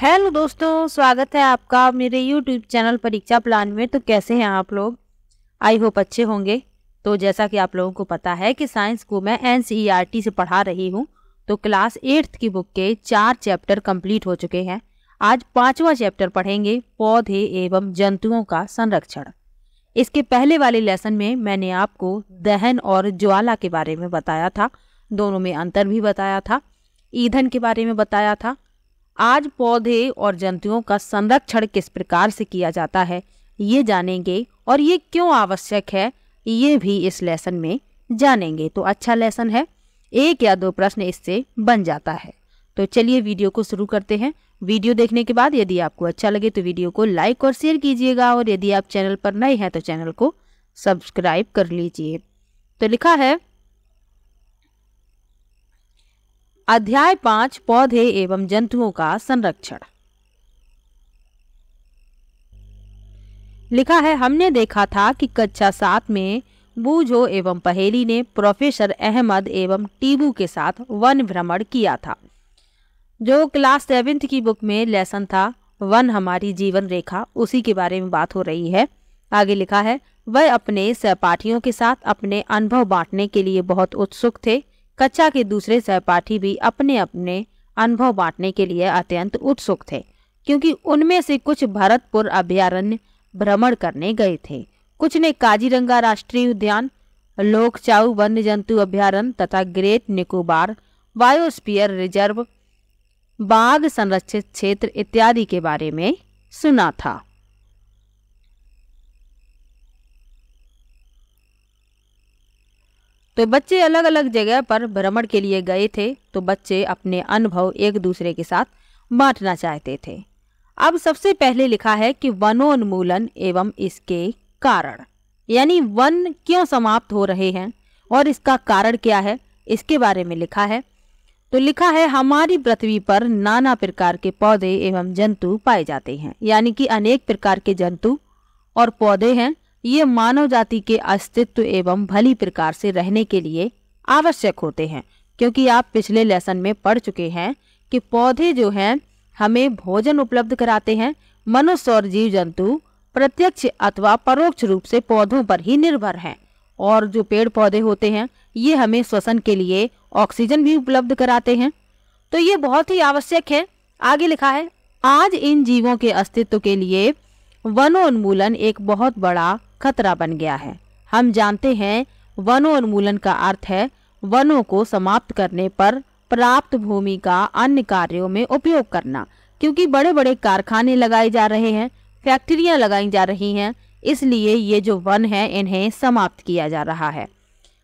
Hello दोस्तों, स्वागत है आपका मेरे यूट्यूब चैनल परीक्षा प्लान में। तो कैसे हैं आप लोग? आई होप अच्छे होंगे। तो जैसा कि आप लोगों को पता है कि साइंस को मैं NCERT से पढ़ा रही हूं, तो क्लास 8th की बुक के 4 चैप्टर कंप्लीट हो चुके हैं। आज 5वां चैप्टर पढ़ेंगे, पौधे एवं जंतुओं का संरक्षण। इसके पहले वाले लेसन में मैंने आपको दहन और ज्वाला के बारे में बताया था, दोनों में अंतर भी बताया था, ईंधन के बारे में बताया था। आज पौधे और जंतुओं का संरक्षण किस प्रकार से किया जाता है ये जानेंगे, और ये क्यों आवश्यक है ये भी इस लेसन में जानेंगे। तो अच्छा लेसन है, 1 या 2 प्रश्न इससे बन जाता है। तो चलिए वीडियो को शुरू करते हैं। वीडियो देखने के बाद यदि आपको अच्छा लगे तो वीडियो को लाइक और शेयर कीजिएगा, और यदि आप चैनल पर नए हैं तो चैनल को सब्सक्राइब कर लीजिए। तो लिखा है अध्याय 5, पौधे एवं जंतुओं का संरक्षण। लिखा है, हमने देखा था कि कक्षा 7 में बूझो एवं पहेली ने प्रोफेसर अहमद एवं टीबू के साथ वन भ्रमण किया था। जो क्लास 7th की बुक में लेसन था वन हमारी जीवन रेखा, उसी के बारे में बात हो रही है। आगे लिखा है, वह अपने सहपाठियों के साथ अपने अनुभव बांटने के लिए बहुत उत्सुक थे। कक्षा के दूसरे सहपाठी भी अपने अपने अनुभव बांटने के लिए अत्यंत उत्सुक थे, क्योंकि उनमें से कुछ भरतपुर अभयारण्य भ्रमण करने गए थे, कुछ ने काजीरंगा राष्ट्रीय उद्यान, लोकचाऊ वन्य जंतु अभयारण्य तथा ग्रेट निकोबार बायोस्फीयर रिजर्व, बाघ संरक्षित क्षेत्र इत्यादि के बारे में सुना था। तो बच्चे अलग अलग जगह पर भ्रमण के लिए गए थे, तो बच्चे अपने अनुभव एक दूसरे के साथ बांटना चाहते थे। अब सबसे पहले लिखा है कि वनोन्मूलन एवं इसके कारण, यानी वन क्यों समाप्त हो रहे हैं और इसका कारण क्या है, इसके बारे में लिखा है। तो लिखा है, हमारी पृथ्वी पर नाना प्रकार के पौधे एवं जंतु पाए जाते हैं, यानी कि अनेक प्रकार के जंतु और पौधे हैं। ये मानव जाति के अस्तित्व एवं भली प्रकार से रहने के लिए आवश्यक होते हैं, क्योंकि आप पिछले लेसन में पढ़ चुके हैं कि पौधे जो हैं हमें भोजन उपलब्ध कराते हैं। मनुष्य और जीव जंतु प्रत्यक्ष अथवा परोक्ष रूप से पौधों पर ही निर्भर हैं, और जो पेड़ पौधे होते हैं ये हमें श्वसन के लिए ऑक्सीजन भी उपलब्ध कराते हैं। तो ये बहुत ही आवश्यक है। आगे लिखा है, आज इन जीवों के अस्तित्व के लिए वनोन्मूलन एक बहुत बड़ा खतरा बन गया है। हम जानते हैं वनोन्मूलन का अर्थ है वनों को समाप्त करने पर प्राप्त भूमि का अन्य कार्यों में उपयोग करना, क्योंकि बड़े बड़े कारखाने लगाए जा रहे हैं, फैक्ट्रियां लगाई जा रही हैं, इसलिए ये जो वन है इन्हें समाप्त किया जा रहा है।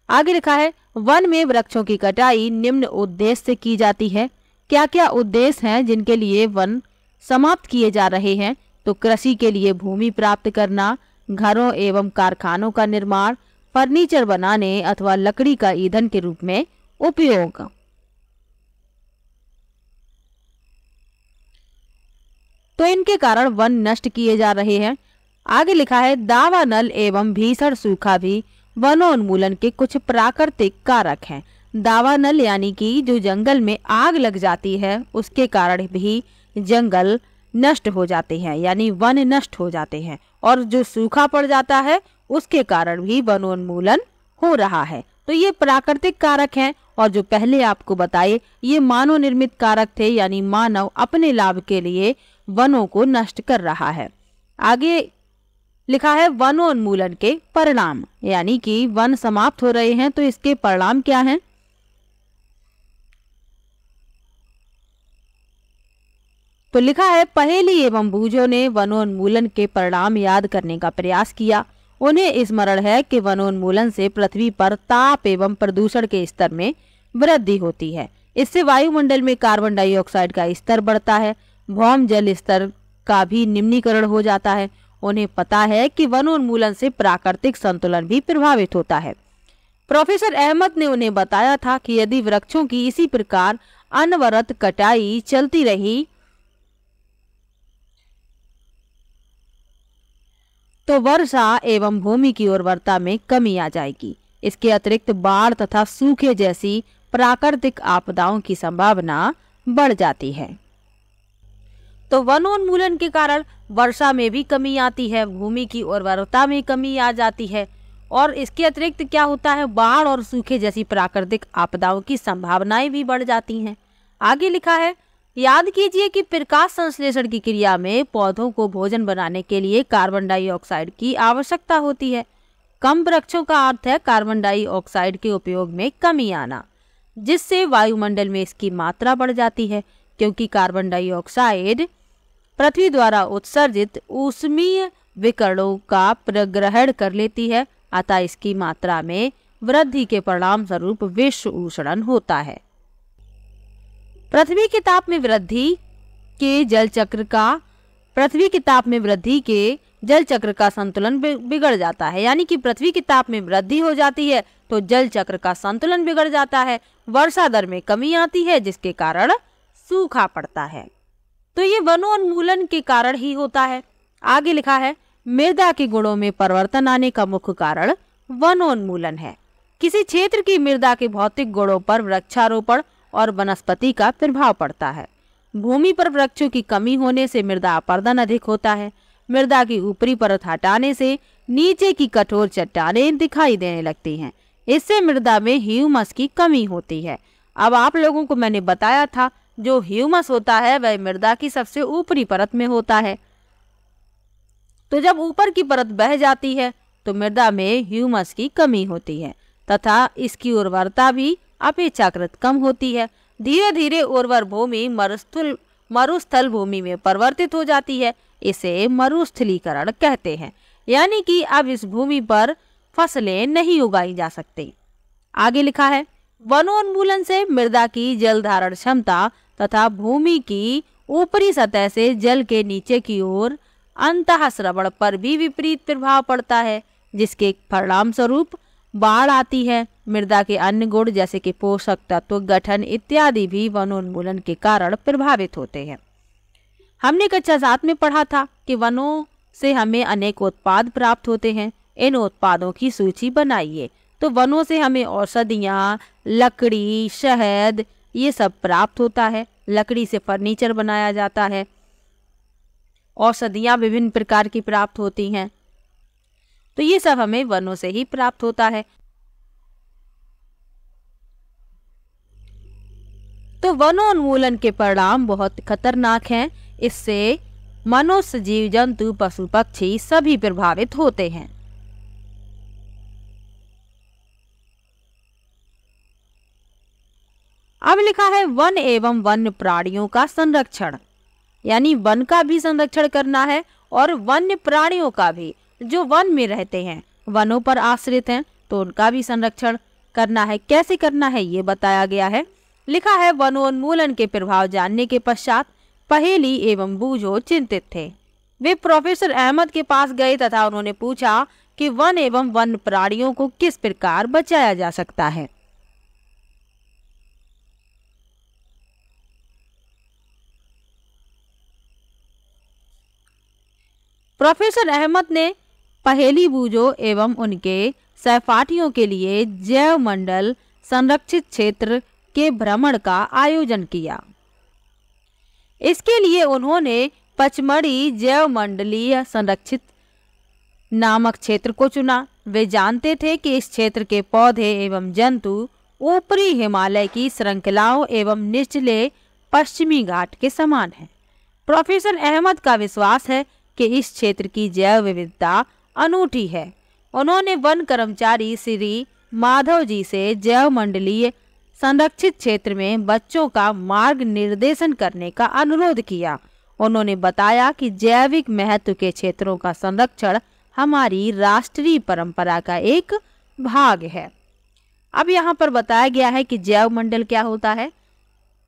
आगे लिखा है, वन में वृक्षों की कटाई निम्न उद्देश्य से की जाती है। क्या क्या उद्देश्य हैं जिनके लिए वन समाप्त किए जा रहे हैं? तो कृषि के लिए भूमि प्राप्त करना, घरों एवं कारखानों का निर्माण, फर्नीचर बनाने अथवा लकड़ी का ईंधन के रूप में उपयोग। तो इनके कारण वन नष्ट किए जा रहे हैं। आगे लिखा है, दावानल एवं भीषण सूखा भी वनोन्मूलन के कुछ प्राकृतिक कारक हैं। दावानल यानी कि जो जंगल में आग लग जाती है उसके कारण भी जंगल नष्ट हो जाते हैं, यानी वन नष्ट हो जाते हैं, और जो सूखा पड़ जाता है उसके कारण भी वनोन्मूलन हो रहा है। तो ये प्राकृतिक कारक हैं, और जो पहले आपको बताए ये मानव निर्मित कारक थे, यानी मानव अपने लाभ के लिए वनों को नष्ट कर रहा है। आगे लिखा है, वनोन्मूलन के परिणाम, यानी कि वन समाप्त हो रहे हैं तो इसके परिणाम क्या हैं? तो लिखा है, पहेली एवं बूझो ने वनोन्मूलन के परिणाम याद करने का प्रयास किया। उन्हें स्मरण है कि वनोन्मूलन से पृथ्वी पर ताप एवं प्रदूषण के स्तर में वृद्धि होती है। इससे वायुमंडल में कार्बन डाइऑक्साइड का स्तर बढ़ता है, भौम जल स्तर का भी निम्नीकरण हो जाता है। उन्हें पता है कि वनोन्मूलन से प्राकृतिक संतुलन भी प्रभावित होता है। प्रोफेसर अहमद ने उन्हें बताया था कि यदि वृक्षों की इसी प्रकार अनवरत कटाई चलती रही तो वर्षा एवं भूमि की उर्वरता में कमी आ जाएगी। इसके अतिरिक्त बाढ़ तथा सूखे जैसी प्राकृतिक आपदाओं की संभावना बढ़ जाती है। तो वनोन्मूलन के कारण वर्षा में भी कमी आती है, भूमि की उर्वरता में कमी आ जाती है और इसके अतिरिक्त क्या होता है, बाढ़ और सूखे जैसी प्राकृतिक आपदाओं की संभावनाएं भी बढ़ जाती हैं। आगे लिखा है, याद कीजिए कि प्रकाश संश्लेषण की क्रिया में पौधों को भोजन बनाने के लिए कार्बन डाइऑक्साइड की आवश्यकता होती है। कम वृक्षों का अर्थ है कार्बन डाइऑक्साइड के उपयोग में कमी आना, जिससे वायुमंडल में इसकी मात्रा बढ़ जाती है। क्योंकि कार्बन डाइऑक्साइड पृथ्वी द्वारा उत्सर्जित ऊष्मीय विकिरणों का प्रग्रहण कर लेती है, अतः इसकी मात्रा में वृद्धि के परिणाम स्वरूप विश्व उष्णन होता है। पृथ्वी के ताप में वृद्धि के जल चक्र का संतुलन बिगड़ जाता है। यानी कि पृथ्वी के ताप में वृद्धि हो जाती है तो जल चक्र का संतुलन बिगड़ जाता है, वर्षा दर में कमी आती है जिसके कारण सूखा पड़ता है। तो ये वनोन्मूलन के कारण ही होता है। आगे लिखा है, मृदा के गुणों में परिवर्तन आने का मुख्य कारण वनोन्मूलन है। किसी क्षेत्र की मृदा के भौतिक गुणों पर वृक्षारोपण और वनस्पति का प्रभाव पड़ता है। भूमि पर वृक्षों की कमी होने से मृदा अपरदन अधिक होता है। मृदा की ऊपरी परत हटाने से नीचे की कठोर चट्टानें दिखाई देने लगती हैं। इससे मृदा में ह्यूमस की कमी होती है। अब आप लोगों को मैंने बताया था, जो ह्यूमस होता है वह मृदा की सबसे ऊपरी परत में होता है। तो जब ऊपर की परत बह जाती है तो मृदा में ह्यूमस की कमी होती है तथा इसकी उर्वरता भी अपेक्षाकृत कम होती है। धीरे धीरे उर्वर भूमि मरुस्थल भूमि में परिवर्तित हो जाती है। इसे मरुस्थलीकरण कहते हैं। यानी कि अब इस भूमि पर फसलें नहीं उगाई जा सकती। आगे लिखा है, वनोन्मूलन से मृदा की जल धारण क्षमता तथा भूमि की ऊपरी सतह से जल के नीचे की ओर अंतःस्रवण पर भी विपरीत प्रभाव पड़ता है, जिसके परिणाम स्वरूप बाढ़ आती है। मृदा के अन्य गुण जैसे कि पोषक तत्व, गठन इत्यादि भी वनोन्मूलन के कारण प्रभावित होते हैं। हमने कक्षा 7 में पढ़ा था कि वनों से हमें अनेक उत्पाद प्राप्त होते हैं। इन उत्पादों की सूची बनाइए। तो वनों से हमें औषधियाँ, लकड़ी, शहद ये सब प्राप्त होता है। लकड़ी से फर्नीचर बनाया जाता है। औषधियाँ विभिन्न प्रकार की प्राप्त होती हैं। तो ये सब हमें वनों से ही प्राप्त होता है। तो वनोन्मूलन के परिणाम बहुत खतरनाक हैं। इससे मनुष्य, जीव जंतु, पशु पक्षी सभी प्रभावित होते हैं। अब लिखा है, वन एवं वन्य प्राणियों का संरक्षण। यानी वन का भी संरक्षण करना है और वन्य प्राणियों का भी, जो वन में रहते हैं, वनों पर आश्रित हैं, तो उनका भी संरक्षण करना है। कैसे करना है ये बताया गया है। लिखा है, वनोन्मूलन के प्रभाव जानने के पश्चात पहेली एवं बूझो चिंतित थे। वे प्रोफेसर अहमद के पास गए तथा उन्होंने पूछा कि वन एवं वन्य प्राणियों को किस प्रकार बचाया जा सकता है। प्रोफेसर अहमद ने पहेली बूझो एवं उनके सहपाठियों के लिए जैव मंडल संरक्षित क्षेत्र के भ्रमण का आयोजन किया। इसके लिए उन्होंने पचमढ़ी जैव मंडलीय संरक्षित नामक क्षेत्र को चुना। वे जानते थे कि इस क्षेत्र के पौधे एवं जंतु ऊपरी हिमालय की श्रृंखलाओं एवं निचले पश्चिमी घाट के समान हैं। प्रोफेसर अहमद का विश्वास है कि इस क्षेत्र की जैव विविधता अनूठी है। उन्होंने वन कर्मचारी श्री माधव जी से जैव मंडलीय संरक्षित क्षेत्र में बच्चों का मार्ग निर्देशन करने का अनुरोध किया। उन्होंने बताया कि जैविक महत्व के क्षेत्रों का संरक्षण हमारी राष्ट्रीय परंपरा का एक भाग है। अब यहाँ पर बताया गया है कि जैव मंडल क्या होता है।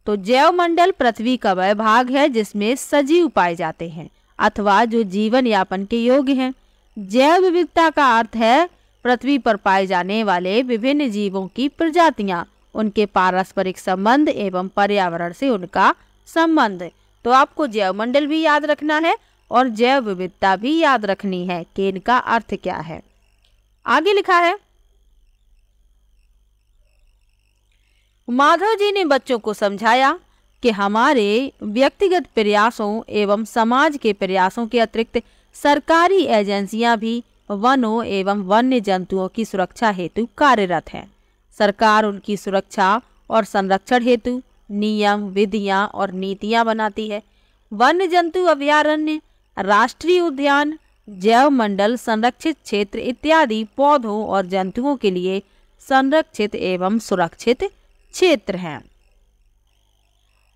तो जैव मंडल पृथ्वी का वह भाग है जिसमें सजीव पाए जाते हैं अथवा जो जीवन यापन के योग्य हैं। जैव विविधता का अर्थ है पृथ्वी पर पाए जाने वाले विभिन्न जीवों की प्रजातियां, उनके पारस्परिक संबंध एवं पर्यावरण से उनका संबंध। तो आपको जैव मंडल भी याद रखना है और जैव विविधता भी याद रखनी है कि इनका अर्थ क्या है। आगे लिखा है, माधव जी ने बच्चों को समझाया कि हमारे व्यक्तिगत प्रयासों एवं समाज के प्रयासों के अतिरिक्त सरकारी एजेंसियां भी वनों एवं वन्य जंतुओं की सुरक्षा हेतु कार्यरत हैं। सरकार उनकी सुरक्षा और संरक्षण हेतु नियम, विधियां और नीतियां बनाती है। वन्य जंतु अभयारण्य, राष्ट्रीय उद्यान, जैव मंडल, संरक्षित क्षेत्र इत्यादि पौधों और जंतुओं के लिए संरक्षित एवं सुरक्षित क्षेत्र हैं।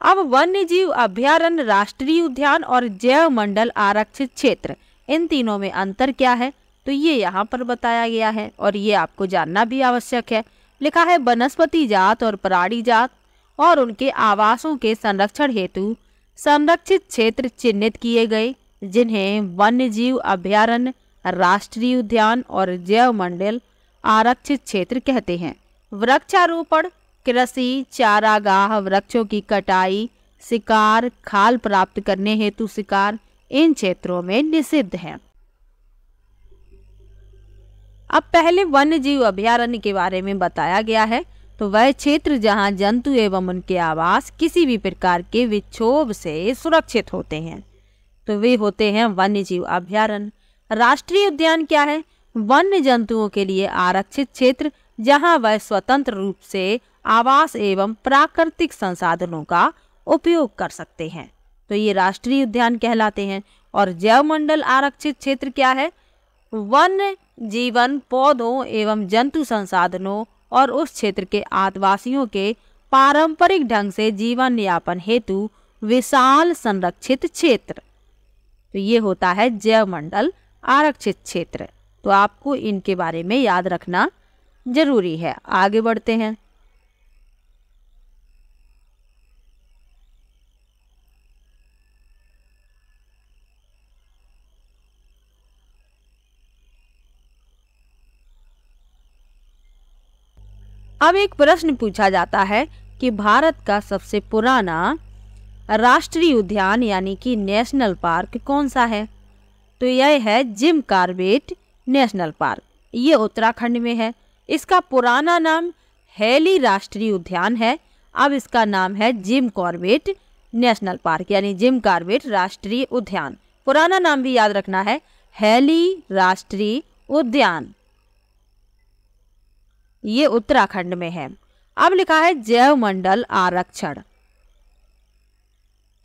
अब वन्य जीव अभयारण्य, राष्ट्रीय उद्यान और जैव मंडल आरक्षित क्षेत्र, इन तीनों में अंतर क्या है? तो ये यहाँ पर बताया गया है और ये आपको जानना भी आवश्यक है। लिखा है वनस्पति जात और प्राणी जात और उनके आवासों के संरक्षण हेतु संरक्षित क्षेत्र चिन्हित किए गए, जिन्हें वन्य जीव अभयारण्य, राष्ट्रीय उद्यान और जैव मंडल आरक्षित क्षेत्र कहते हैं। वृक्षारोपण, कृषि, चारागाह, वृक्षों की कटाई, शिकार, खाल प्राप्त करने हेतु शिकार इन क्षेत्रों में निषिद्ध है। अब पहले वन्य जीव अभयारण्य के बारे में बताया गया है, तो वह क्षेत्र जहां जंतु एवं उनके आवास किसी भी प्रकार के विक्षोभ से सुरक्षित होते हैं, तो वे होते हैं वन्य जीव अभयारण्य। राष्ट्रीय उद्यान क्या है? वन्य जंतुओं के लिए आरक्षित क्षेत्र जहां वह स्वतंत्र रूप से आवास एवं प्राकृतिक संसाधनों का उपयोग कर सकते हैं, तो ये राष्ट्रीय उद्यान कहलाते हैं। और जैव मंडल आरक्षित क्षेत्र क्या है? वन्य जीवन, पौधों एवं जंतु संसाधनों और उस क्षेत्र के आदिवासियों के पारंपरिक ढंग से जीवन यापन हेतु विशाल संरक्षित क्षेत्र, तो ये होता है जैव मंडल आरक्षित क्षेत्र। तो आपको इनके बारे में याद रखना जरूरी है। आगे बढ़ते हैं। अब एक प्रश्न पूछा जाता है कि भारत का सबसे पुराना राष्ट्रीय उद्यान यानी कि नेशनल पार्क कौन सा है? तो यह है जिम कॉर्बेट नेशनल पार्क। ये उत्तराखंड में है। इसका पुराना नाम हैली राष्ट्रीय उद्यान है। अब इसका नाम है जिम कॉर्बेट नेशनल पार्क यानी जिम कॉर्बेट राष्ट्रीय उद्यान। पुराना नाम भी याद रखना है, हैली राष्ट्रीय उद्यान। ये उत्तराखंड में है। अब लिखा है जैव मंडल आरक्षण।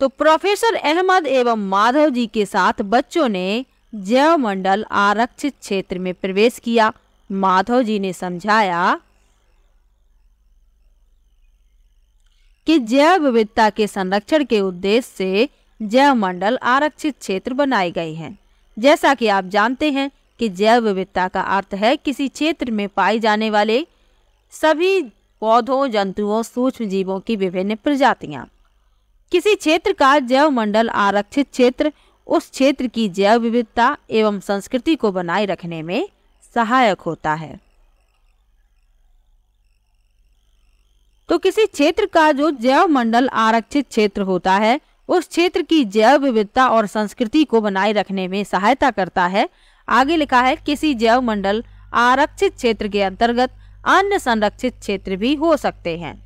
तो प्रोफेसर अहमद एवं माधव जी के साथ बच्चों ने जैव मंडल आरक्षित क्षेत्र में प्रवेश किया। माधव जी ने समझाया कि जैव विविधता के संरक्षण के उद्देश्य से जैव मंडल आरक्षित क्षेत्र बनाए गए हैं। जैसा कि आप जानते हैं कि जैव विविधता का अर्थ है किसी क्षेत्र में पाई जाने वाले सभी पौधों, जंतुओं, सूक्ष्म जीवों की विभिन्न प्रजातियां। किसी क्षेत्र का जैव मंडल आरक्षित क्षेत्र उस क्षेत्र की जैव विविधता एवं संस्कृति को बनाए रखने में सहायक होता है। तो किसी क्षेत्र का जो जैव मंडल आरक्षित क्षेत्र होता है उस क्षेत्र की जैव विविधता और संस्कृति को बनाए रखने में सहायता करता है। आगे लिखा है किसी जैव मंडल आरक्षित क्षेत्र के अंतर्गत अन्य संरक्षित क्षेत्र भी हो सकते हैं।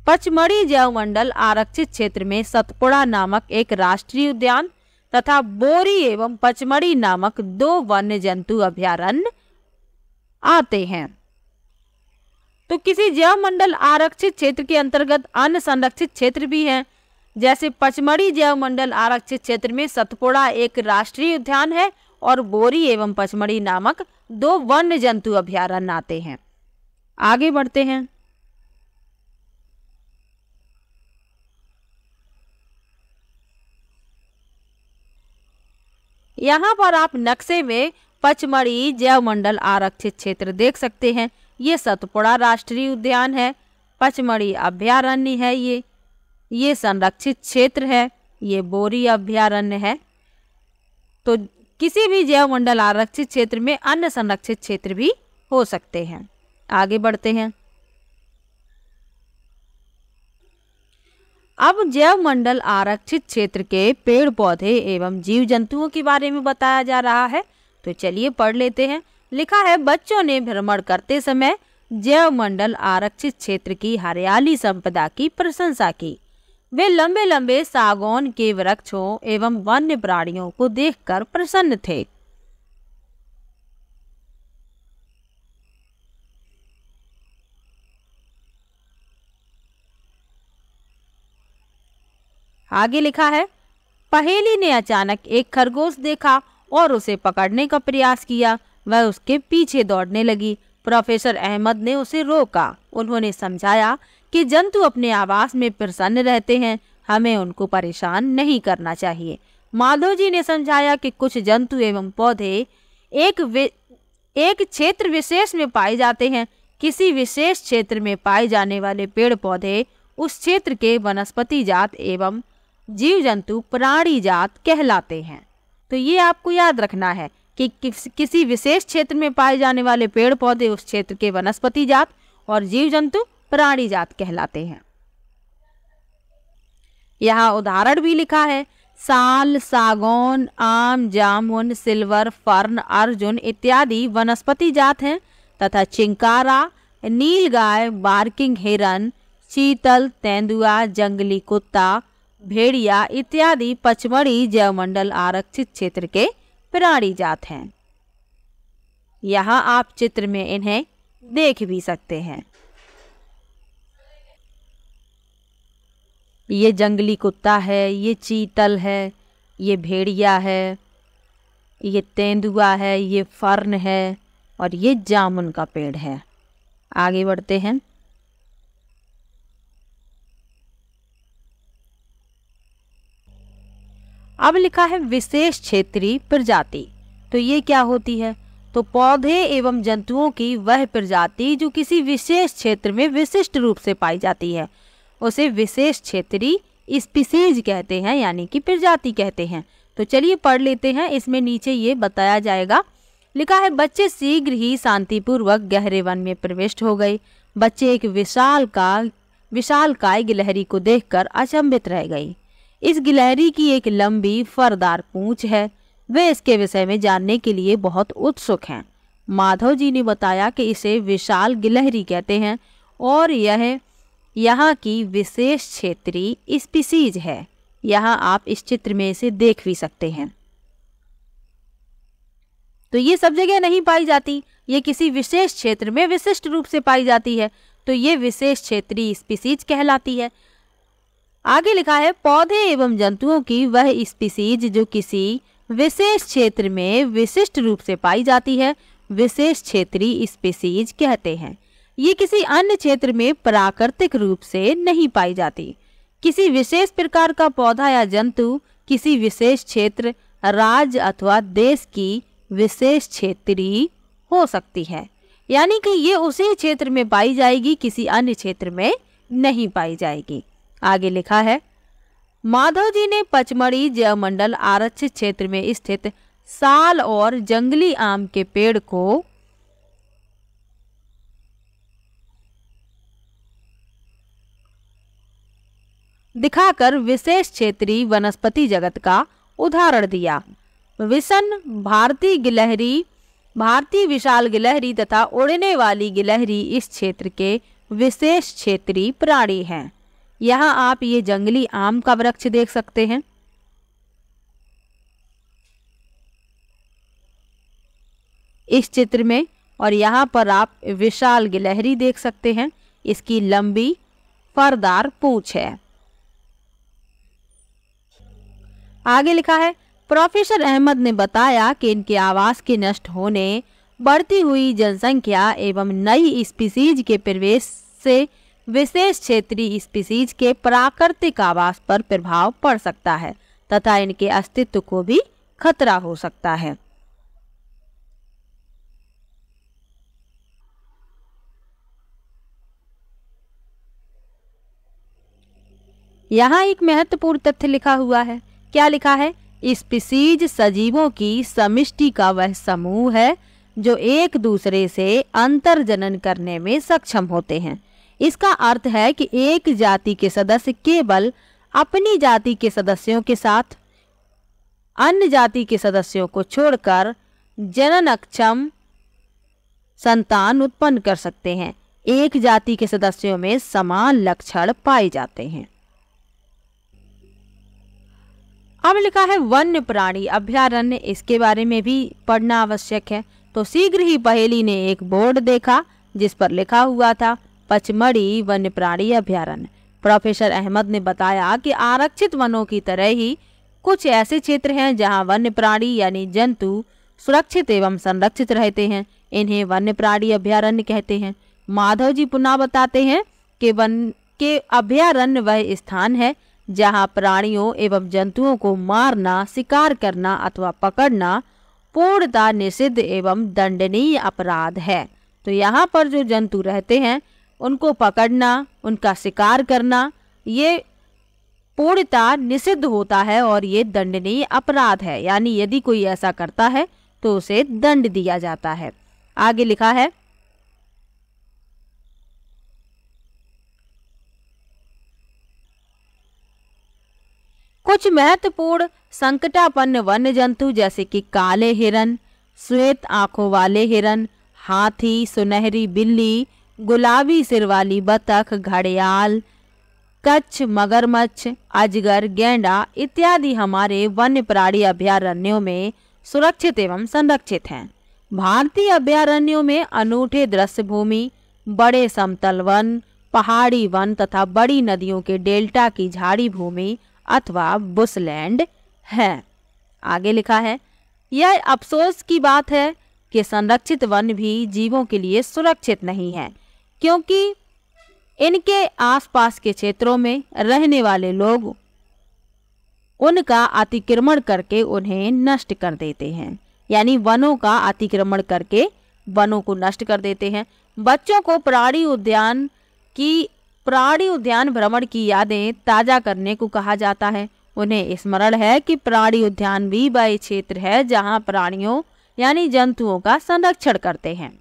पचमढ़ी जैव मंडल आरक्षित क्षेत्र में सतपुड़ा नामक एक राष्ट्रीय उद्यान तथा बोरी एवं पचमढ़ी नामक 2 वन्य जंतु अभयारण्य आते हैं। तो किसी जैव मंडल आरक्षित क्षेत्र के अंतर्गत अन्य संरक्षित क्षेत्र भी हैं। जैसे पचमढ़ी जैव मंडल आरक्षित क्षेत्र में सतपुड़ा एक राष्ट्रीय उद्यान है और बोरी एवं पचमढ़ी नामक 2 वन्य जंतु अभयारण्य आते हैं। आगे बढ़ते हैं। यहाँ पर आप नक्शे में पचमढ़ी जैव मंडल आरक्षित क्षेत्र देख सकते हैं। ये सतपुड़ा राष्ट्रीय उद्यान है, पचमढ़ी अभयारण्य है, ये संरक्षित क्षेत्र है, ये बोरी अभयारण्य है। तो किसी भी जैव मंडल आरक्षित क्षेत्र में अन्य संरक्षित क्षेत्र भी हो सकते हैं। आगे बढ़ते हैं। अब जैव मंडल आरक्षित क्षेत्र के पेड़ पौधे एवं जीव जंतुओं के बारे में बताया जा रहा है, तो चलिए पढ़ लेते हैं। लिखा है बच्चों ने भ्रमण करते समय जैव मंडल आरक्षित क्षेत्र की हरियाली संपदा की प्रशंसा की। वे लंबे लंबे सागौन के वृक्षों एवं वन्य प्राणियों को देखकर प्रसन्न थे। आगे लिखा है, पहेली ने अचानक एक खरगोश देखा और उसे पकड़ने का प्रयास किया। वह उसके पीछे दौड़ने लगी। प्रोफेसर अहमद ने उसे रोका। उन्होंने समझाया कि जंतु अपने आवास में प्रसन्न रहते हैं, हमें उनको परेशान नहीं करना चाहिए। माधव जी ने समझाया कि कुछ जंतु एवं पौधे एक क्षेत्र विशेष में पाए जाते हैं। किसी विशेष क्षेत्र में पाए जाने वाले पेड़ पौधे उस क्षेत्र के वनस्पति जात एवं जीव जंतु प्राणी जात कहलाते हैं। तो ये आपको याद रखना है कि किसी विशेष क्षेत्र में पाए जाने वाले पेड़ पौधे उस क्षेत्र के वनस्पति जात और जीव जंतु प्राणी जात कहलाते हैं। यहाँ उदाहरण भी लिखा है, साल, सागौन, आम, जामुन, सिल्वर, फर्न, अर्जुन इत्यादि वनस्पति जात हैं तथा चिंकारा, नीलगाय, बार्किंग हिरन, चीतल, तेंदुआ, जंगली कुत्ता, भेड़िया इत्यादि पचमढ़ी जैवमंडल आरक्षित क्षेत्र के प्राणी जात हैं। यहाँ आप चित्र में इन्हें देख भी सकते हैं। ये जंगली कुत्ता है, ये चीतल है, ये भेड़िया है, ये तेंदुआ है, ये फर्न है और ये जामुन का पेड़ है। आगे बढ़ते हैं। अब लिखा है विशेष क्षेत्रीय प्रजाति। तो ये क्या होती है? तो पौधे एवं जंतुओं की वह प्रजाति जो किसी विशेष क्षेत्र में विशिष्ट रूप से पाई जाती है उसे विशेष क्षेत्रीय स्पीसीज कहते हैं, यानी कि प्रजाति कहते हैं। तो चलिए पढ़ लेते हैं। इसमें नीचे ये बताया जाएगा। लिखा है, बच्चे शीघ्र ही शांतिपूर्वक गहरे वन में प्रविष्ट हो गए। बच्चे एक विशालकाय गिलहरी को देखकर अचंभित रह गई। इस गिलहरी की एक लंबी फरदार पूंछ है। वे इसके विषय में जानने के लिए बहुत उत्सुक हैं। माधव जी ने बताया कि इसे विशाल गिलहरी कहते हैं और यह यहाँ की विशेष क्षेत्रीय स्पीसीज है। यहाँ आप इस चित्र में इसे देख भी सकते हैं। तो ये सब जगह नहीं पाई जाती, ये किसी विशेष क्षेत्र में विशिष्ट रूप से पाई जाती है, तो ये विशेष क्षेत्रीय स्पीसीज कहलाती है। आगे लिखा है, पौधे एवं जंतुओं की वह स्पीसीज जो किसी विशेष क्षेत्र में विशिष्ट रूप से पाई जाती है विशेष क्षेत्रीय स्पीसीज कहते हैं। ये किसी अन्य क्षेत्र में प्राकृतिक रूप से नहीं पाई जाती। किसी विशेष प्रकार का पौधा या जंतु किसी विशेष क्षेत्र, राज्य अथवा देश की विशेष क्षेत्रीय हो सकती है, यानी कि ये उसी क्षेत्र में पाई जाएगी, किसी अन्य क्षेत्र में नहीं पाई जाएगी। आगे लिखा है, माधव जी ने पचमढ़ी जैवमंडल आरक्षित क्षेत्र में स्थित साल और जंगली आम के पेड़ को दिखाकर विशेष क्षेत्रीय वनस्पति जगत का उदाहरण दिया। विषण, भारतीय विशाल गिलहरी तथा उड़ने वाली गिलहरी इस क्षेत्र के विशेष क्षेत्रीय प्राणी हैं। यहाँ आप ये जंगली आम का वृक्ष देख सकते हैं। इस चित्र में, और यहाँ पर आप विशाल गिलहरी देख सकते हैं। इसकी लंबी फरदार पूंछ है। आगे लिखा है, प्रोफेसर अहमद ने बताया कि इनके आवास के नष्ट होने, बढ़ती हुई जनसंख्या एवं नई स्पीसीज के प्रवेश से विशेष क्षेत्रीय स्पीसीज के प्राकृतिक आवास पर प्रभाव पड़ सकता है तथा इनके अस्तित्व को भी खतरा हो सकता है। यहाँ एक महत्वपूर्ण तथ्य लिखा हुआ है। क्या लिखा है? स्पीसीज सजीवों की समिष्टि का वह समूह है जो एक दूसरे से अंतर्जनन करने में सक्षम होते हैं। इसका अर्थ है कि एक जाति के सदस्य केवल अपनी जाति के सदस्यों के साथ अन्य जाति के सदस्यों को छोड़कर जननक्षम संतान उत्पन्न कर सकते हैं। एक जाति के सदस्यों में समान लक्षण पाए जाते हैं। अब लिखा है वन्य प्राणी अभयारण्य, इसके बारे में भी पढ़ना आवश्यक है। तो शीघ्र ही पहेली ने एक बोर्ड देखा जिस पर लिखा हुआ था पचमढ़ी वन्य प्राणी अभयारण्य। प्रोफेसर अहमद ने बताया कि आरक्षित वनों की तरह ही कुछ ऐसे क्षेत्र हैं जहां वन्य प्राणी यानी जंतु सुरक्षित एवं संरक्षित रहते हैं, इन्हें वन्य प्राणी अभयारण्य कहते हैं। माधव जी पुनः बताते हैं कि वन के अभयारण्य वह स्थान है जहां प्राणियों एवं जंतुओं को मारना, शिकार करना अथवा पकड़ना पूर्णतः निषिद्ध एवं दंडनीय अपराध है। तो यहाँ पर जो जंतु रहते हैं उनको पकड़ना, उनका शिकार करना ये पूर्णतः निषिद्ध होता है और ये दंडनीय अपराध है, यानी यदि कोई ऐसा करता है तो उसे दंड दिया जाता है। आगे लिखा है कुछ महत्वपूर्ण संकटापन्न वन्य जंतु जैसे कि काले हिरन, श्वेत आंखों वाले हिरन, हाथी, सुनहरी बिल्ली, गुलाबी सिर वाली बतख, घड़ियाल, कच्छ, मगरमच्छ, अजगर, गेंडा इत्यादि हमारे वन्य प्राणी अभयारण्यों में सुरक्षित एवं संरक्षित हैं। भारतीय अभयारण्यों में अनूठे दृश्य भूमि, बड़े समतल वन, पहाड़ी वन तथा बड़ी नदियों के डेल्टा की झाड़ी भूमि अथवा बुशलैंड है। आगे लिखा है यह अफसोस की बात है कि संरक्षित वन भी जीवों के लिए सुरक्षित नहीं है, क्योंकि इनके आसपास के क्षेत्रों में रहने वाले लोग उनका अतिक्रमण करके उन्हें नष्ट कर देते हैं, यानी वनों का अतिक्रमण करके वनों को नष्ट कर देते हैं। बच्चों को प्राणी उद्यान भ्रमण की यादें ताजा करने को कहा जाता है। उन्हें स्मरण है कि प्राणी उद्यान भी वह क्षेत्र है जहां प्राणियों यानी जंतुओं का संरक्षण करते हैं।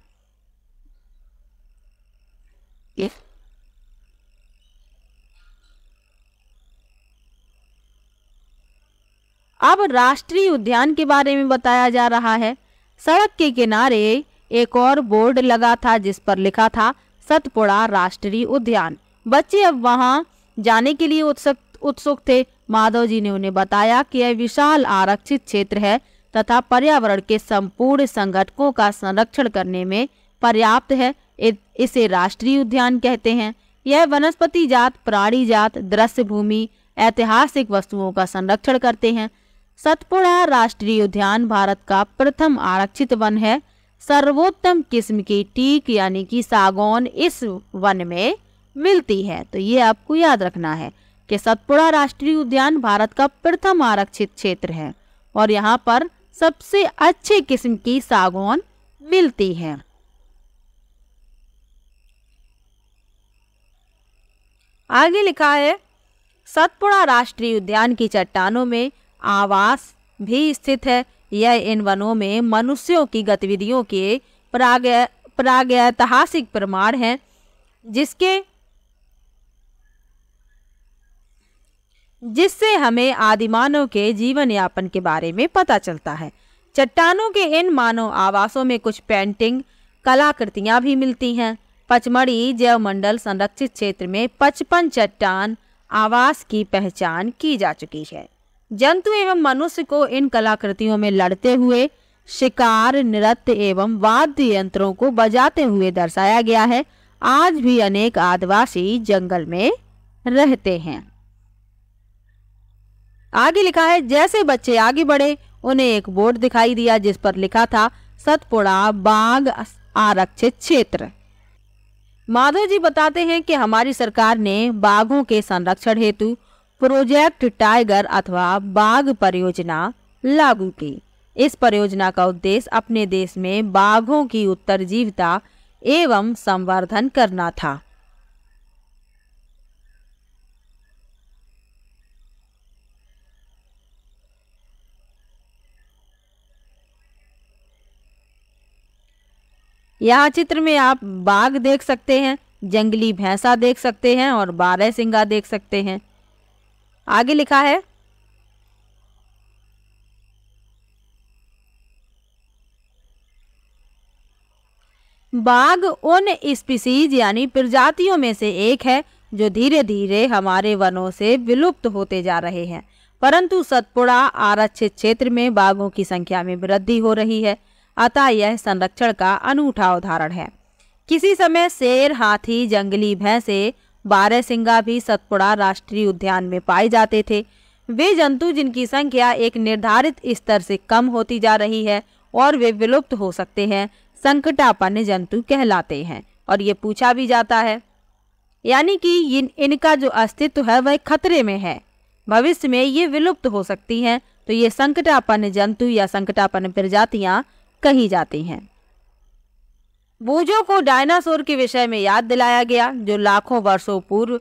अब राष्ट्रीय उद्यान के बारे में बताया जा रहा है। सड़क के किनारे एक और बोर्ड लगा था जिस पर लिखा था सतपुड़ा राष्ट्रीय उद्यान। बच्चे अब वहां जाने के लिए उत्सुक थे। माधव जी ने उन्हें बताया कि यह विशाल आरक्षित क्षेत्र है तथा पर्यावरण के संपूर्ण संघटकों का संरक्षण करने में पर्याप्त है। इसे राष्ट्रीय उद्यान कहते हैं। यह वनस्पति जात, प्राणी जात, दृश्य भूमि, ऐतिहासिक वस्तुओं का संरक्षण करते हैं। सतपुड़ा राष्ट्रीय उद्यान भारत का प्रथम आरक्षित वन है। सर्वोत्तम किस्म की टीक यानी कि सागौन इस वन में मिलती है। तो ये आपको याद रखना है कि सतपुड़ा राष्ट्रीय उद्यान भारत का प्रथम आरक्षित क्षेत्र है और यहाँ पर सबसे अच्छे किस्म की सागौन मिलती है। आगे लिखा है सतपुड़ा राष्ट्रीय उद्यान की चट्टानों में आवास भी स्थित है। यह इन वनों में मनुष्यों की गतिविधियों के प्रागैतिहासिक प्रमाण हैं, जिससे हमें आदिमानव के जीवन यापन के बारे में पता चलता है। चट्टानों के इन मानव आवासों में कुछ पेंटिंग कलाकृतियां भी मिलती हैं। पचमढ़ी जैव मंडल संरक्षित क्षेत्र में 55 चट्टान आवास की पहचान की जा चुकी है। जंतु एवं मनुष्य को इन कलाकृतियों में लड़ते हुए, शिकार, नृत्य एवं वाद्य यंत्रों को बजाते हुए दर्शाया गया है। आज भी अनेक आदिवासी जंगल में रहते हैं। आगे लिखा है जैसे बच्चे आगे बढ़े उन्हें एक बोर्ड दिखाई दिया जिस पर लिखा था सतपुड़ा बाघ आरक्षित क्षेत्र। माधव जी बताते हैं कि हमारी सरकार ने बाघों के संरक्षण हेतु प्रोजेक्ट टाइगर अथवा बाघ परियोजना लागू की। इस परियोजना का उद्देश्य अपने देश में बाघों की उत्तरजीविता एवं संवर्धन करना था। यहाँ चित्र में आप बाघ देख सकते हैं, जंगली भैंसा देख सकते हैं और बारहसिंगा देख सकते हैं। आगे लिखा है बाघ उन स्पीसीज यानी प्रजातियों में से एक है जो धीरे धीरे हमारे वनों से विलुप्त होते जा रहे हैं। परंतु सतपुड़ा आरक्षित क्षेत्र में बाघों की संख्या में वृद्धि हो रही है, अतः यह संरक्षण का अनूठा उदाहरण है। किसी समय शेर, हाथी, जंगली भैंसे, बारहसिंगा भी सतपुड़ा राष्ट्रीय उद्यान में पाए जाते थे। वे जंतु जिनकी संख्या एक निर्धारित स्तर से कम होती जा रही है और वे विलुप्त हो सकते हैं, संकटापन्न जंतु कहलाते हैं। और ये पूछा भी जाता है, यानी कि इनका जो अस्तित्व है वह खतरे में है, भविष्य में ये विलुप्त हो सकती हैं, तो ये संकटापन्न जंतु या संकटापन्न प्रजातियां कही जाती हैं। बूझों को डायनासोर के विषय में याद दिलाया गया, जो लाखों वर्षों पूर्व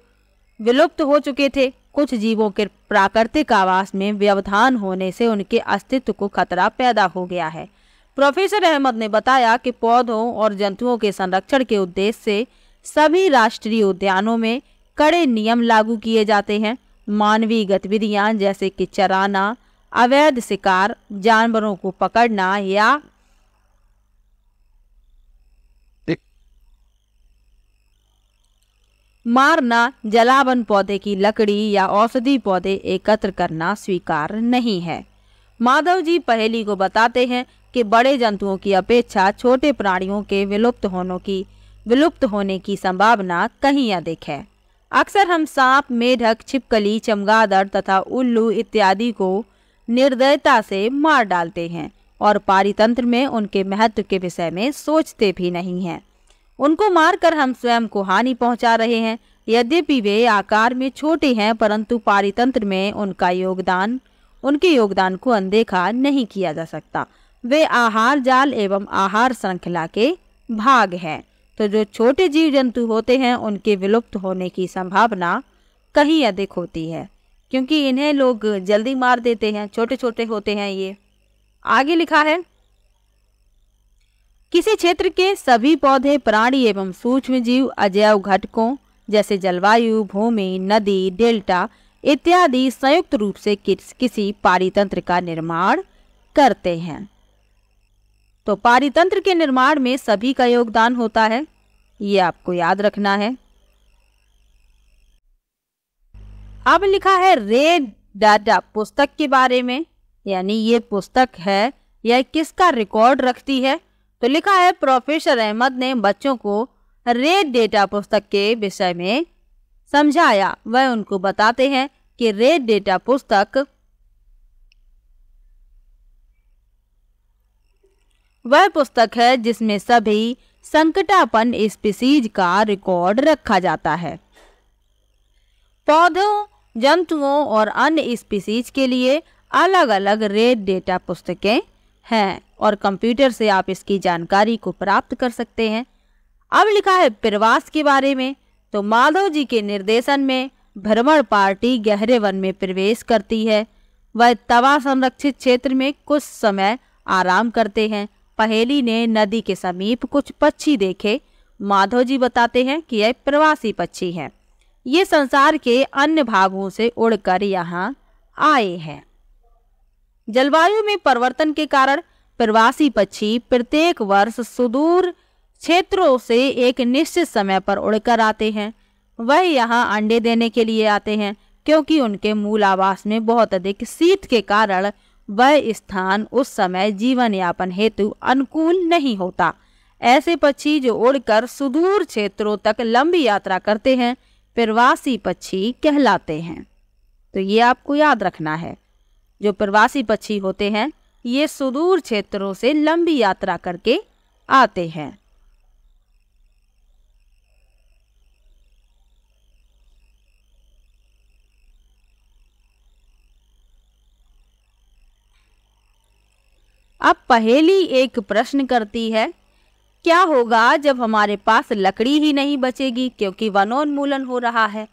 विलुप्त हो चुके थे। कुछ जीवों के प्राकृतिक आवास में व्यवधान होने से उनके अस्तित्व को खतरा पैदा हो गया है। प्रोफेसर अहमद ने बताया कि पौधों और जंतुओं के संरक्षण के उद्देश्य से सभी राष्ट्रीय उद्यानों में कड़े नियम लागू किए जाते हैं। मानवीय गतिविधियां जैसे कि चराना, अवैध शिकार, जानवरों को पकड़ना या मारना, जलावन पौधे की लकड़ी या औषधि पौधे एकत्र करना स्वीकार नहीं है। माधव जी पहेली को बताते हैं कि बड़े जंतुओं की अपेक्षा छोटे प्राणियों के विलुप्त होने की संभावना कहीं अधिक है। अक्सर हम सांप, मेढक, छिपकली, चमगादड़ तथा उल्लू इत्यादि को निर्दयता से मार डालते हैं और पारितंत्र में उनके महत्व के विषय में सोचते भी नहीं हैं। उनको मारकर हम स्वयं को हानि पहुंचा रहे हैं। यद्यपि वे आकार में छोटे हैं, परंतु पारितंत्र में उनके योगदान को अनदेखा नहीं किया जा सकता। वे आहार जाल एवं आहार श्रृंखला के भाग हैं। तो जो छोटे जीव जंतु होते हैं उनके विलुप्त होने की संभावना कहीं अधिक होती है, क्योंकि इन्हें लोग जल्दी मार देते हैं, छोटे छोटे होते हैं ये। आगे लिखा है, किसी क्षेत्र के सभी पौधे, प्राणी एवं सूक्ष्म जीव अजैव घटकों जैसे जलवायु, भूमि, नदी, डेल्टा इत्यादि संयुक्त रूप से किसी पारितंत्र का निर्माण करते हैं। तो पारितंत्र के निर्माण में सभी का योगदान होता है, ये आपको याद रखना है। अब लिखा है रेड डाटा पुस्तक के बारे में, यानी ये पुस्तक है यह किसका रिकॉर्ड रखती है। तो लिखा है प्रोफेसर अहमद ने बच्चों को रेड डेटा पुस्तक के विषय में समझाया। वह उनको बताते हैं कि रेड डेटा पुस्तक वह पुस्तक है जिसमें सभी संकटापन्न स्पीसीज का रिकॉर्ड रखा जाता है। पौधों, जंतुओं और अन्य स्पीसीज के लिए अलग अलग रेड डेटा पुस्तकें हैं और कंप्यूटर से आप इसकी जानकारी को प्राप्त कर सकते हैं। अब लिखा है प्रवास के बारे में। तो माधव जी के निर्देशन में भ्रमण पार्टी गहरे वन में प्रवेश करती है। वह तवा संरक्षित क्षेत्र में कुछ समय आराम करते हैं। पहेली ने नदी के समीप कुछ पक्षी देखे। माधव जी बताते हैं कि यह प्रवासी पक्षी हैं। ये संसार के अन्य भागों से उड़कर यहाँ आए हैं। जलवायु में परिवर्तन के कारण प्रवासी पक्षी प्रत्येक वर्ष सुदूर क्षेत्रों से एक निश्चित समय पर उड़कर आते हैं। वह यहाँ अंडे देने के लिए आते हैं, क्योंकि उनके मूल आवास में बहुत अधिक शीत के कारण वह स्थान उस समय जीवन यापन हेतु अनुकूल नहीं होता। ऐसे पक्षी जो उड़कर सुदूर क्षेत्रों तक लंबी यात्रा करते हैं प्रवासी पक्षी कहलाते हैं। तो ये आपको याद रखना है, जो प्रवासी पक्षी होते हैं ये सुदूर क्षेत्रों से लंबी यात्रा करके आते हैं। अब पहेली एक प्रश्न करती है, क्या होगा जब हमारे पास लकड़ी ही नहीं बचेगी क्योंकि वनोन्मूलन हो रहा है?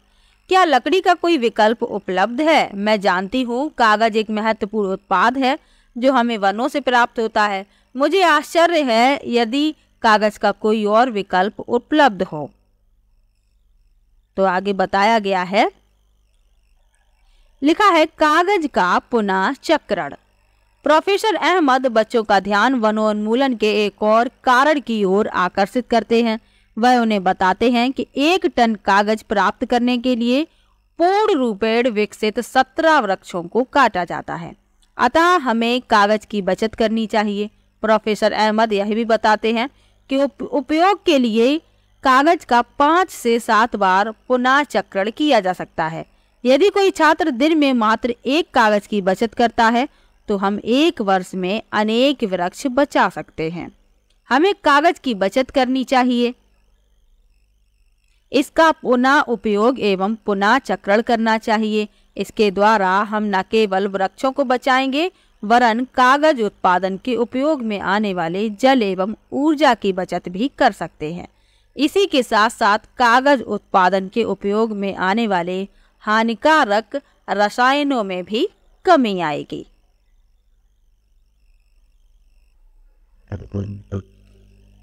क्या लकड़ी का कोई विकल्प उपलब्ध है? मैं जानती हूँ कागज एक महत्वपूर्ण उत्पाद है जो हमें वनों से प्राप्त होता है। मुझे आश्चर्य है यदि कागज का कोई और विकल्प उपलब्ध हो। तो आगे बताया गया है, लिखा है कागज का पुनः चक्रण। प्रोफेसर अहमद बच्चों का ध्यान वनोन्मूलन के एक और कारण की ओर आकर्षित करते हैं। वह उन्हें बताते हैं कि 1 टन कागज प्राप्त करने के लिए पूर्ण रूपेण विकसित 17 वृक्षों को काटा जाता है। अतः हमें कागज की बचत करनी चाहिए। प्रोफेसर अहमद यह भी बताते हैं कि उपयोग के लिए कागज का 5 से 7 बार पुनः चक्रण किया जा सकता है। यदि कोई छात्र दिन में मात्र 1 कागज की बचत करता है तो हम 1 वर्ष में अनेक वृक्ष बचा सकते हैं। हमें कागज की बचत करनी चाहिए, इसका पुनः उपयोग एवं पुनः चक्रण करना चाहिए। इसके द्वारा हम न केवल वृक्षों को बचाएंगे वरन कागज उत्पादन के उपयोग में आने वाले जल एवं ऊर्जा की बचत भी कर सकते हैं। इसी के साथ साथ कागज उत्पादन के उपयोग में आने वाले हानिकारक रसायनों में भी कमी आएगी।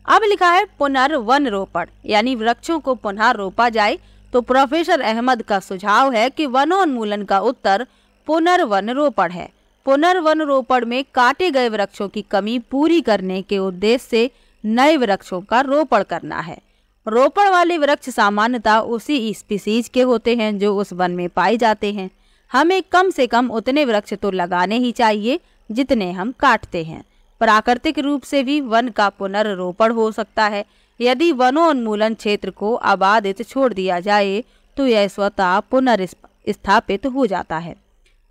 अब लिखा है पुनर्वन रोपण, यानी वृक्षों को पुनः रोपा जाए। तो प्रोफेसर अहमद का सुझाव है कि वनोन्मूलन का उत्तर पुनर्वन रोपण है। पुनर्वन रोपण में काटे गए वृक्षों की कमी पूरी करने के उद्देश्य से नए वृक्षों का रोपण करना है। रोपण वाले वृक्ष सामान्यतः उसी स्पीसीज के होते हैं जो उस वन में पाए जाते हैं। हमें कम से कम उतने वृक्ष तो लगाने ही चाहिए जितने हम काटते हैं। प्राकृतिक रूप से भी वन का पुनर्रोपण हो सकता है। यदि वनोन्मूलन क्षेत्र को आबादित छोड़ दिया जाए तो यह स्वतः पुनर्स्थापित हो जाता है।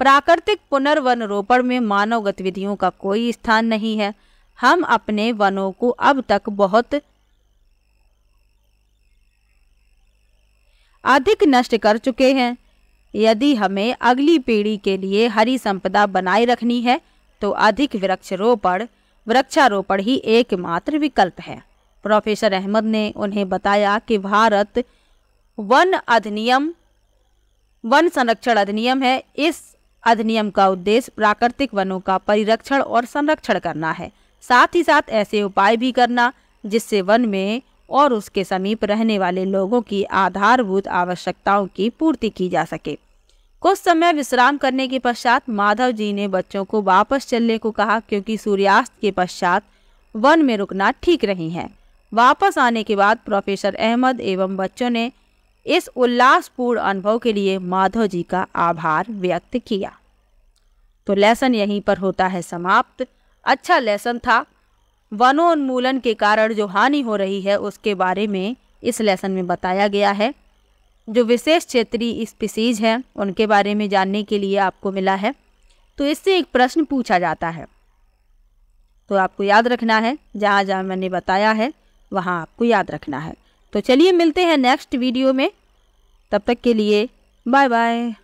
प्राकृतिक पुनर्वन रोपण में मानव गतिविधियों का कोई स्थान नहीं है। हम अपने वनों को अब तक बहुत अधिक नष्ट कर चुके हैं। यदि हमें अगली पीढ़ी के लिए हरी संपदा बनाए रखनी है तो अधिक वृक्षारोपण ही एकमात्र विकल्प है। प्रोफेसर अहमद ने उन्हें बताया कि भारत वन संरक्षण अधिनियम है। इस अधिनियम का उद्देश्य प्राकृतिक वनों का परिरक्षण और संरक्षण करना है, साथ ही साथ ऐसे उपाय भी करना जिससे वन में और उसके समीप रहने वाले लोगों की आधारभूत आवश्यकताओं की पूर्ति की जा सके। कुछ समय विश्राम करने के पश्चात माधव जी ने बच्चों को वापस चलने को कहा, क्योंकि सूर्यास्त के पश्चात वन में रुकना ठीक नहीं है। वापस आने के बाद प्रोफेसर अहमद एवं बच्चों ने इस उल्लासपूर्ण अनुभव के लिए माधव जी का आभार व्यक्त किया। तो लेसन यहीं पर होता है समाप्त। अच्छा लेसन था। वनोन्मूलन के कारण जो हानि हो रही है उसके बारे में इस लेसन में बताया गया है। जो विशेष क्षेत्रीय स्पीसीज हैं उनके बारे में जानने के लिए आपको मिला है। तो इससे एक प्रश्न पूछा जाता है, तो आपको याद रखना है, जहाँ जहाँ मैंने बताया है वहाँ आपको याद रखना है। तो चलिए मिलते हैं नेक्स्ट वीडियो में, तब तक के लिए बाय बाय।